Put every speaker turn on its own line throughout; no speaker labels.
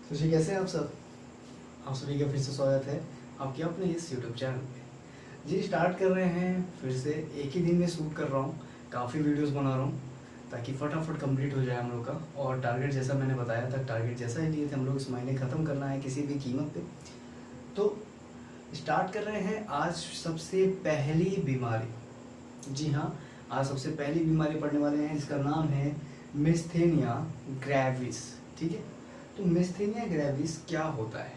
तो जी कैसे हैं आप सब। आप सभी का फिर से स्वागत है आपके अपने इस यूट्यूब चैनल पे। जी स्टार्ट कर रहे हैं फिर से, एक ही दिन में शूट कर रहा हूँ, काफ़ी वीडियोस बना रहा हूँ ताकि फटाफट कंप्लीट हो जाए हम लोग का। और टारगेट जैसा मैंने बताया था, टारगेट जैसा ही लिए थे हम लोग, इस महीने ख़त्म करना है किसी भी कीमत पे। तो स्टार्ट कर रहे हैं आज सबसे पहली बीमारी। जी हाँ, आज सबसे पहली बीमारी पढ़ने वाले हैं, इसका नाम है मिस्थेनिया ग्रेविस। ठीक है, तो मिस्थेनिया ग्रेविस क्या होता है?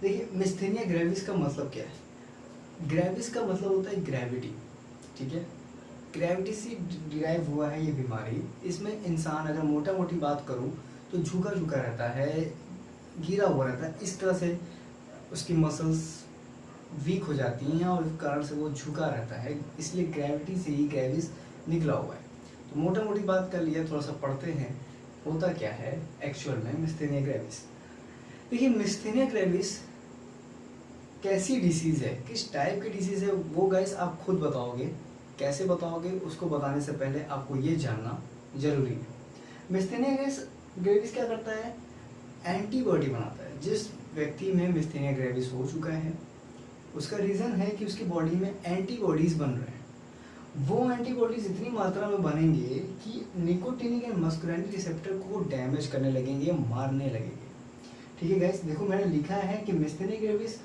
देखिए, मिस्थेनिया ग्रेविस का मतलब क्या है? ग्रेविस का मतलब होता है ग्रेविटी। ठीक है, ग्रेविटी से डिराइव हुआ है ये बीमारी। इसमें इंसान, अगर मोटा मोटी बात करूँ तो झुका झुका रहता है, गिरा हुआ रहता है, इस तरह से उसकी मसल्स वीक हो जाती हैं और इस कारण से वो झुका रहता है, इसलिए ग्रेविटी से ही ग्रेविस निकला हुआ है। तो मोटा मोटी बात कर लिया, थोड़ा सा पढ़ते हैं होता क्या है एक्चुअल में मिस्थेनिया ग्रेविस। देखिए, मिस्थेनिया ग्रेविस कैसी डिसीज़ है, किस टाइप की डिसीज़ है, वो गाइस आप खुद बताओगे। कैसे बताओगे उसको बताने से पहले आपको ये जानना जरूरी है। मिस्थेनिया ग्रेविस क्या करता है? एंटीबॉडी बनाता है। जिस व्यक्ति में मिस्थेनिया ग्रेविस हो चुका है, उसका रीज़न है कि उसकी बॉडी में एंटीबॉडीज़ बन रहे हैं। वो एंटीबॉडीज़ इतनी मात्रा में बनेंगे कि निकोटिनिक एंड मस्कुलिन रिसेप्टर को डैमेज करने लगेंगे, मारने लगेंगे। ठीक है गाइस, देखो मैंने लिखा है कि मिस्थेनिया ग्रेविस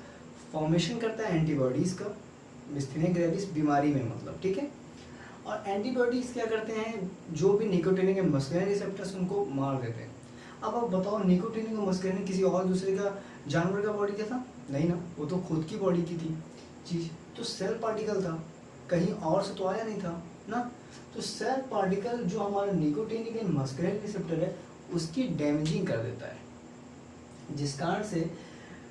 फॉर्मेशन करता है एंटीबॉडीज़ का, मिस्थेनिया ग्रेविस बीमारी में मतलब। ठीक है, और एंटीबॉडीज़ क्या करते हैं, जो भी निकोटिनिक एंड मस्कुलिन रिसेप्टर्स उनको मार देते हैं। अब आप बताओ, निकोटिनिक और मस्कुलिन किसी और दूसरे का, जानवर का बॉडी का था? नहीं ना, वो तो खुद की बॉडी की थी चीज़, तो सेल पार्टिकल था, कहीं और से तो आया नहीं था ना। तो सेल पार्टिकल जो हमारा निकोटिनिक एंड मस्कुलिन रिसेप्टर है उसकी डैमेजिंग कर देता है, जिस कारण से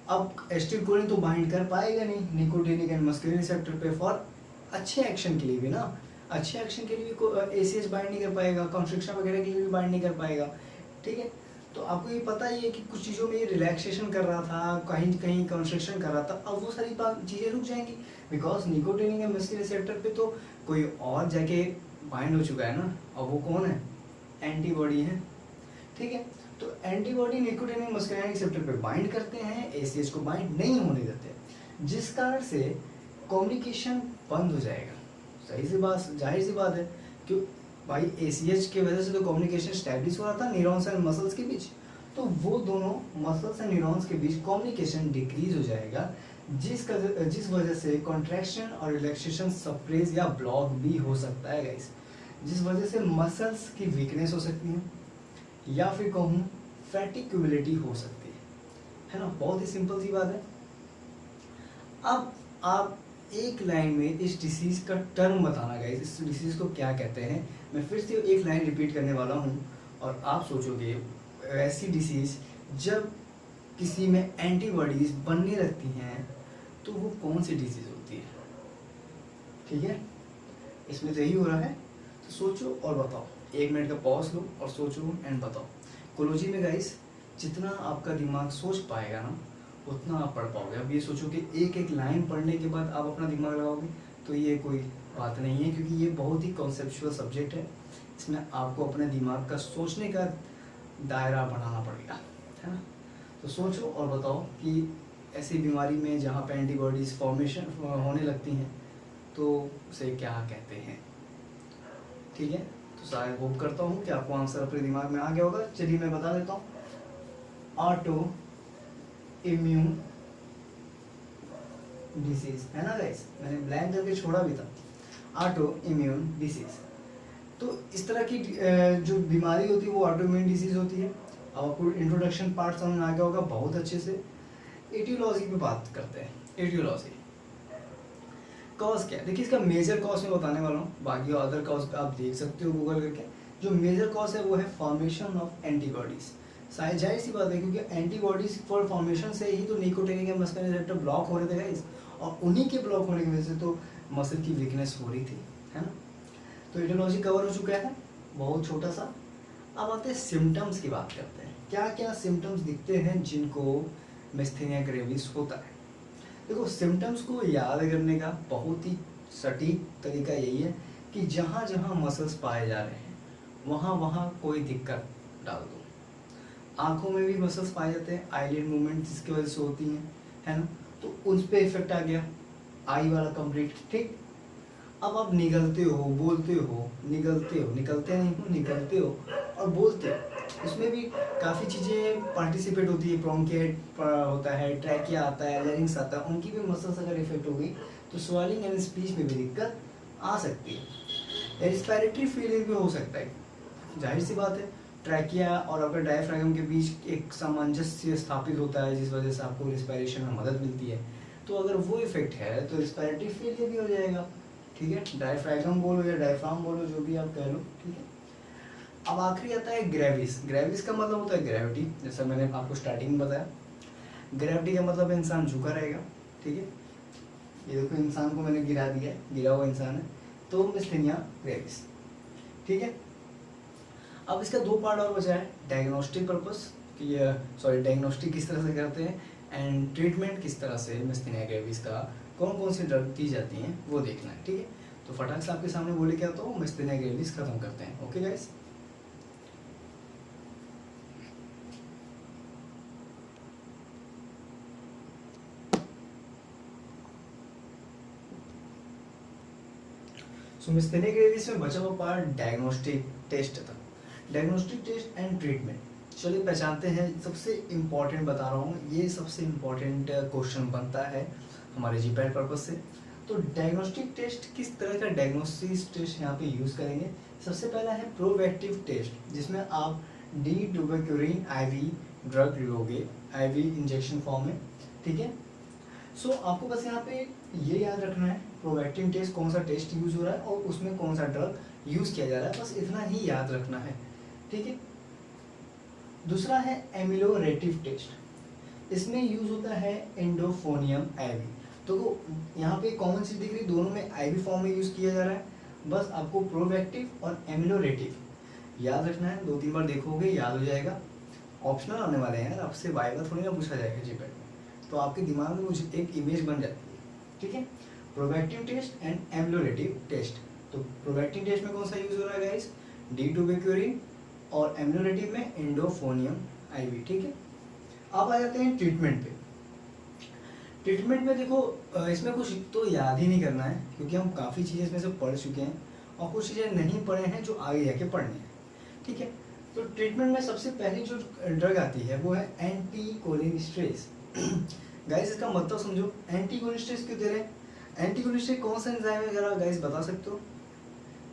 अब एसिटिलकोलिन तो बाइंड कर पाएगा नहीं निकोटिनिक एंड मस्कुलिन रिसेप्टर पे फॉर अच्छे एक्शन के लिए भी ना, अच्छे एक्शन के लिए भी एसीएच बाइंड नहीं कर पाएगा, कॉन्स्ट्रिक्शन वगैरह के लिए भी बाइंड नहीं कर पाएगा। ठीक है, तो आपको ये पता ही है कि कुछ चीज़ों में ये रिलैक्सेशन कर रहा था, कहीं कहीं कॉन्स्ट्रिक्शन कर रहा था, अब वो सारी चीज़ें रुक जाएंगी because nicotinic and muscarinic receptor पे तो कोई और जाके बाइंड हो चुका है ना। अब वो कौन है? एंटीबॉडी है। ठीक है, तो एंटीबॉडी निकोटिनिक मस्कुलिन रिसेप्टर पे बाइंड करते हैं, एसीएच को बाइंड नहीं होने देते, जिस कारण से कम्युनिकेशन बंद हो जाएगा। सही सी बात, जाहिर सी बात है, क्यों भाई, एसीएच की वजह से तो कम्युनिकेशन स्टैब्लिश हो रहा था न्यूरॉन्स एंड मसल्स के बीच, तो वो दोनों मसल्स एंड न्यूरॉन्स के बीच कम्युनिकेशन डिक्रीज हो जाएगा, जिस वजह से कॉन्ट्रैक्शन और रिलैक्सेशन सप्रेस या ब्लॉक भी हो सकता है गाइस, जिस वजह से मसल्स की वीकनेस हो सकती है या फिर कहूँ फैटिक्यूबिलिटी हो सकती है ना। बहुत ही सिंपल सी बात है। अब आप एक लाइन में इस डिसीज़ का टर्म बताना गाइस, इस डिसीज़ को क्या कहते हैं। मैं फिर से एक लाइन रिपीट करने वाला हूँ और आप सोचोगे ऐसी डिसीज़ जब किसी में एंटीबॉडीज़ बनने लगती हैं तो वो कौन सी डिसीज़ होती है। ठीक है, इसमें तो यही हो रहा है, तो सोचो और बताओ। 1 मिनट का पॉज लो और सोचो एंड बताओ। कोलॉजी में गाइस जितना आपका दिमाग सोच पाएगा ना उतना आप पढ़ पाओगे। अब ये सोचो कि एक एक लाइन पढ़ने के बाद आप अपना दिमाग लगाओगे, तो ये कोई बात नहीं है, क्योंकि ये बहुत ही कॉन्सेप्चुअल सब्जेक्ट है। इसमें आपको अपने दिमाग का सोचने का दायरा बढ़ाना पड़ेगा, है ना। तो सोचो और बताओ कि ऐसी बीमारी में जहाँ पे एंटीबॉडीज़ फॉर्मेशन होने लगती हैं तो उसे क्या कहते हैं। ठीक है, तो शायद होप करता हूँ कि आपको आंसर अपने दिमाग में आ गया होगा। चलिए मैं बता देता हूँ, ऑटो इम्यून डिसीज है ना गाइस, मैंने ब्लैंक करके छोड़ा भी था। ऑटो इम्यून डिसीज, तो इस तरह की जो बीमारी होती है वो ऑटो इम्यून डिसीज होती है। अब आपको इंट्रोडक्शन पार्ट समझ में आ गया होगा बहुत अच्छे से। एटियोलॉजी पे बात करते हैं। एटियोलॉजी कॉज क्या है? देखिए, इसका मेजर कॉज मैं बताने वाला हूँ, बाकी अदर कॉज आप देख सकते हो गूगल करके। जो मेजर कॉज है वो है फॉर्मेशन ऑफ एंटीबॉडीज। जाहिर सी बात है, क्योंकि एंटीबॉडीज फॉर फॉर्मेशन से ही तो nicotinic and muscarinic receptor block हो रहे थे गाइस, और उन्हीं के ब्लॉक होने की वजह से तो मसल की वीकनेस हो रही थी, है ना। तो एटियोलॉजी कवर हो चुका है, बहुत छोटा सा। अब आते हैं सिम्टम्स की बात करते हैं। क्या क्या सिम्टम्स दिखते हैं जिनको मिस्थेनिया ग्रेविस होता है। देखो, सिम्टम्स को याद करने का बहुत ही सटीक तरीका यही है कि जहाँ जहाँ मसल्स पाए जा रहे हैं वहाँ वहाँ कोई दिक्कत डाल दो। आंखों में भी मसल्स पाए जाते हैं, आईलिड मूवमेंट जिसकी वजह से होती हैं, है ना, तो उस पर इफेक्ट आ गया, आई वाला कंप्लीट। ठीक, अब आप निगलते हो, बोलते हो, निकलते नहीं हो, निकलते हो और बोलते हो, उसमें भी काफ़ी चीज़ें पार्टिसिपेट होती है, ब्रोंकिएट होता है, ट्रैकिया आता है, लैरिंग्स आता है, उनकी भी मसल्स अगर इफेक्ट हो गई तो स्वेलिंग एंड स्पीच में भी दिक्कत आ सकती है। रेस्पिरेटरी फेलियर भी हो सकता है, जाहिर सी बात है, ट्रैकिया और आपका डायफ्रागम के बीच एक सामंजस्य स्थापित होता है जिस वजह से आपको रिस्पायरेशन में मदद मिलती है। तो अगर वो इफेक्ट है तो रिस्पायरेटरी फेलियर भी हो जाएगा। ठीक है, डायफ्रागम बोलो या डायफ्राम बोलो, जो भी आप कह लो। ठीक है, अब आखिरी आता है ग्रेविस। ग्रेविस का मतलब होता है ग्रेविटी, जैसा मैंने आपको स्टार्टिंग में बताया। ग्रेविटी का मतलब इंसान झुका रहेगा। ठीक है, ये देखो इंसान को मैंने गिरा दिया है, गिरा हुआ इंसान है, तो मिस्थेनिया ग्रेविस। ठीक है, अब इसका दो पार्ट और बचा है, डायग्नोस्टिक पर्पस कि डायग्नोस्टिक किस तरह से करते हैं एंड ट्रीटमेंट किस तरह से मिस्थेनिया ग्रेविस का कौन कौन सी ड्रग दी जाती हैं वो देखना है। ठीक है, तो फटाक से आपके सामने बोले क्या तो मिस्थेनिया ग्रेविस खत्म करते हैं। ओके गाइस, सो मिस्थेनिया ग्रेविस में बचा हुआ पार्ट डायग्नोस्टिक टेस्ट था। डायग्नोस्टिक टेस्ट एंड ट्रीटमेंट, चलिए पहचानते हैं। सबसे इम्पॉर्टेंट बता रहा हूँ, ये सबसे इम्पॉर्टेंट क्वेश्चन बनता है हमारे जीपैट पर्पज से। तो डायग्नोस्टिक टेस्ट, किस तरह का डायग्नोसिस टेस्ट यहाँ पे यूज़ करेंगे? सबसे पहला है प्रोएक्टिव टेस्ट, जिसमें आप डी ट्यूबरक्यूलिन आईवी ड्रग लोगे, आईवी इंजेक्शन फॉर्म में। ठीक है, सो आपको बस यहाँ पे ये याद रखना है प्रोएक्टिव टेस्ट कौन सा टेस्ट यूज़ हो रहा है और उसमें कौन सा ड्रग यूज़ किया जा रहा है, बस इतना ही याद रखना है। ठीक है, दूसरा है एमिलोरेटिव टेस्ट, इसमें यूज होता है एंडोफोनियम आईवी। तो यहाँ पे कॉमन सी डिग्री दोनों में आईवी फॉर्म में यूज किया जा रहा है, बस आपको प्रोवेक्टिव और एमिलोरेटिव याद रखना है। 2-3 बार देखोगे याद हो जाएगा। ऑप्शनल आने वाले हैं यार, आपसे बार बार थोड़ी ना पूछा जाएगा जीपैट में, तो आपके दिमाग में कुछ एक इमेज बन जाती है। ठीक है, प्रोवेक्टिव टेस्ट एंड एमिलोरेटिव टेस्ट। तो प्रोवेक्टिव टेस्ट में कौन सा यूज हो रहा है गाइस? डी ट्यूबरक्यूलिन, और एमिलोरेटिव में एंडोफोनियम आईवी। ठीक है, अब आ जाते हैं ट्रीटमेंट पे। ट्रीटमेंट में देखो इसमें कुछ तो याद ही नहीं करना है, क्योंकि हम काफ़ी चीज़ें इसमें से पढ़ चुके हैं और कुछ चीज़ें नहीं पढ़े हैं जो आगे जाके पढ़नी है। ठीक है, तो ट्रीटमेंट में सबसे पहली जो ड्रग आती है वो है एंटीकोलिनेस्टेरेज। गाइस इसका मतलब समझो, एंटीकोलिनेस्टेरेज क्यों दे रहे हैं? एंटीकोलिनेस्टेरेज कौन सा एंजाइम है, जरा गाइस बता सकते हो?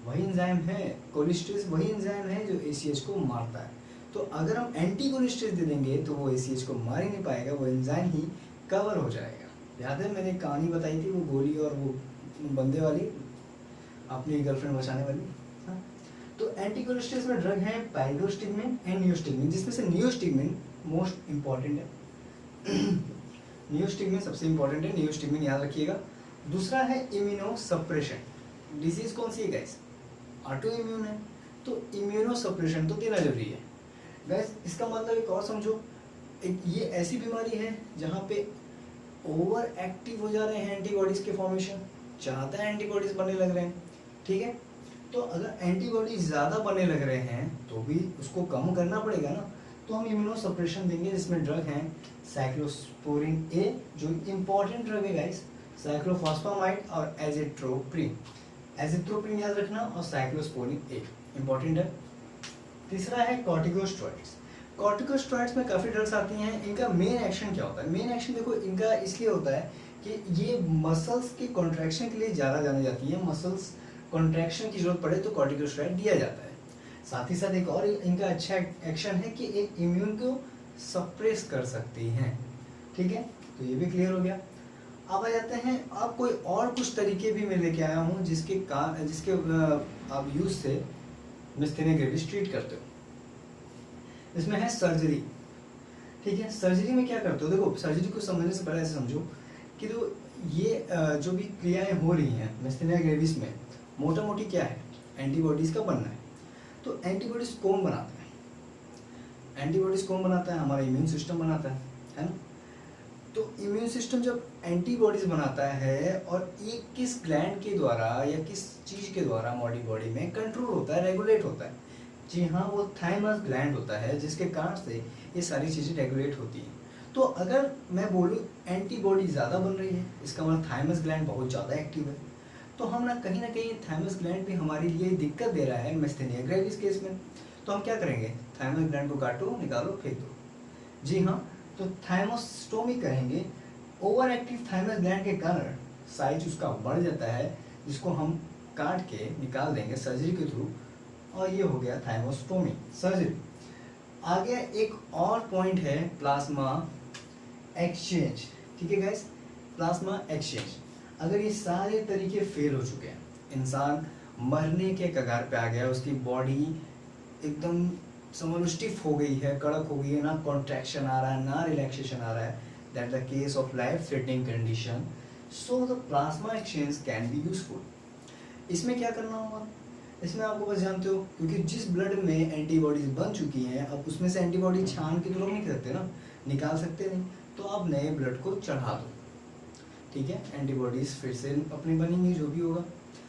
वही एंजाइम है कोलेस्ट्रेज, वही एंजाइम है जो ACH को मारता है। तो अगर हम एंटी कोलेस्ट्रेज दे देंगे तो वो ACH को मार ही नहीं पाएगा, वो एंजाइम ही कवर हो जाएगा। याद है मैंने कहानी बताई थी, वो गोली और वो बंदे वाली, अपनी गर्लफ्रेंड बचाने वाली। हाँ, तो एंटी कोलेस्ट्रेज में ड्रग है पाइरोस्टिग्मिन एंड नियोस्टिग्मिन, जिसमें से नियोस्टिग्मिन मोस्ट इंपॉर्टेंट है। नियोस्टिग्मिन सबसे इंपॉर्टेंट है, नियोस्टिग्मिन याद रखिएगा। दूसरा है इम्यूनो सप्रेशन। डिजीज कौन सी है गाइस? ऑटो इम्यून है, तो इम्यूनो सप्रेशन तो देना जरूरी है। गैस इसका मतलब एक और समझो, एक ये ऐसी बीमारी है जहाँ पे ओवर एक्टिव हो जा रहे हैं एंटीबॉडीज के फॉर्मेशन, ज़्यादा एंटीबॉडीज बनने लग रहे हैं। ठीक है, तो अगर एंटीबॉडीज ज़्यादा बनने लग रहे हैं तो भी उसको कम करना पड़ेगा ना, तो हम इम्यूनो सप्रेशन देंगे, जिसमें ड्रग हैं साइक्लोस्पोरिन ए, जो इम्पॉर्टेंट ड्रग है गाइस, साइक्लोफॉस्फामाइड और एजिट्रोप्रिन। एजिथ्रोपिन याद रखना और साइक्लोस्पोरिन ए इंपॉर्टेंट है। तीसरा है कॉर्टिकोस्टेरॉइड्स। कॉर्टिकोस्टेरॉइड्स में काफ़ी ड्रग्स आती हैं, इनका मेन एक्शन क्या होता है? मेन एक्शन देखो इनका इसलिए होता है कि ये मसल्स के कॉन्ट्रैक्शन के लिए ज़्यादा जानी जाती है, मसल्स कॉन्ट्रैक्शन की जरूरत पड़े तो कॉर्टिकोस्टेरॉइड दिया जाता है। साथ ही साथ एक और इनका अच्छा एक्शन है कि एक इम्यून को सप्रेस कर सकती हैं। ठीक है, तो ये भी क्लियर हो गया। अब आ जाते हैं, अब कोई और कुछ तरीके भी मैं लेके आया हूँ जिसके आप यूज से मिस्थेनिया ग्रेविस ट्रीट करते हो। इसमें है सर्जरी। ठीक है, सर्जरी में क्या करते हो? देखो सर्जरी को समझने से पहले ऐसे समझो कि तो ये जो भी क्रियाएं हो रही हैं मिस्थेनिया ग्रेविस में, मोटा मोटी क्या है? एंटीबॉडीज का बनना है। तो एंटीबॉडीज कौन बनाता है? एंटीबॉडीज कौन बनाता है? हमारा इम्यून सिस्टम बनाता है ना। तो इम्यून सिस्टम जब एंटीबॉडीज बनाता है और ये किस ग्लैंड के द्वारा या किस चीज़ के द्वारा हमारी बॉडी में कंट्रोल होता है, रेगुलेट होता है, जी हाँ, वो थाइमस ग्लैंड होता है जिसके कारण से ये सारी चीज़ें रेगुलेट होती हैं। तो अगर मैं बोलूँ एंटीबॉडी ज़्यादा बन रही है, इसका मतलब थाइमस ग्लैंड बहुत ज़्यादा एक्टिव है। तो हम ना कहीं थाइमस ग्लैंड भी हमारे लिए दिक्कत दे रहा है मिस्थेनिया ग्रेविस केस में। तो हम क्या करेंगे, थाइमस ग्लैंड को काटो, निकालो, फेंक दो। जी हाँ, तो थाइमोस्टोमी करेंगे। ओवर एक्टिव थाइमस ग्लैंड के कारण साइज उसका बढ़ जाता है, जिसको हम काट के निकाल देंगे सर्जरी के थ्रू, और ये हो गया थाइमोस्टोमी सर्जरी। आगे एक और पॉइंट है प्लाज्मा एक्सचेंज। ठीक है गाइस, प्लाज्मा एक्सचेंज। अगर ये सारे तरीके फेल हो चुके हैं, इंसान मरने के कगार पे आ गया, उसकी बॉडी एकदम समझ लो स्टिफ हो गई है, कड़क हो गई है, ना कॉन्ट्रैक्शन आ रहा है ना रिलैक्सेशन आ रहा है, that the case of life threatening condition, so the plasma exchange can be useful. इसमें क्या करना होगा, इसमें आपको बस जानते हो, क्योंकि जिस ब्लड में एंटीबॉडीज बन चुकी हैं, अब उसमें से एंटीबॉडी छान के तो लोग नहीं सकते ना, निकाल सकते नहीं, तो आप नए ब्लड को चढ़ा दो। ठीक है, एंटीबॉडीज फिर से अपनी बनेंगी, जो भी होगा।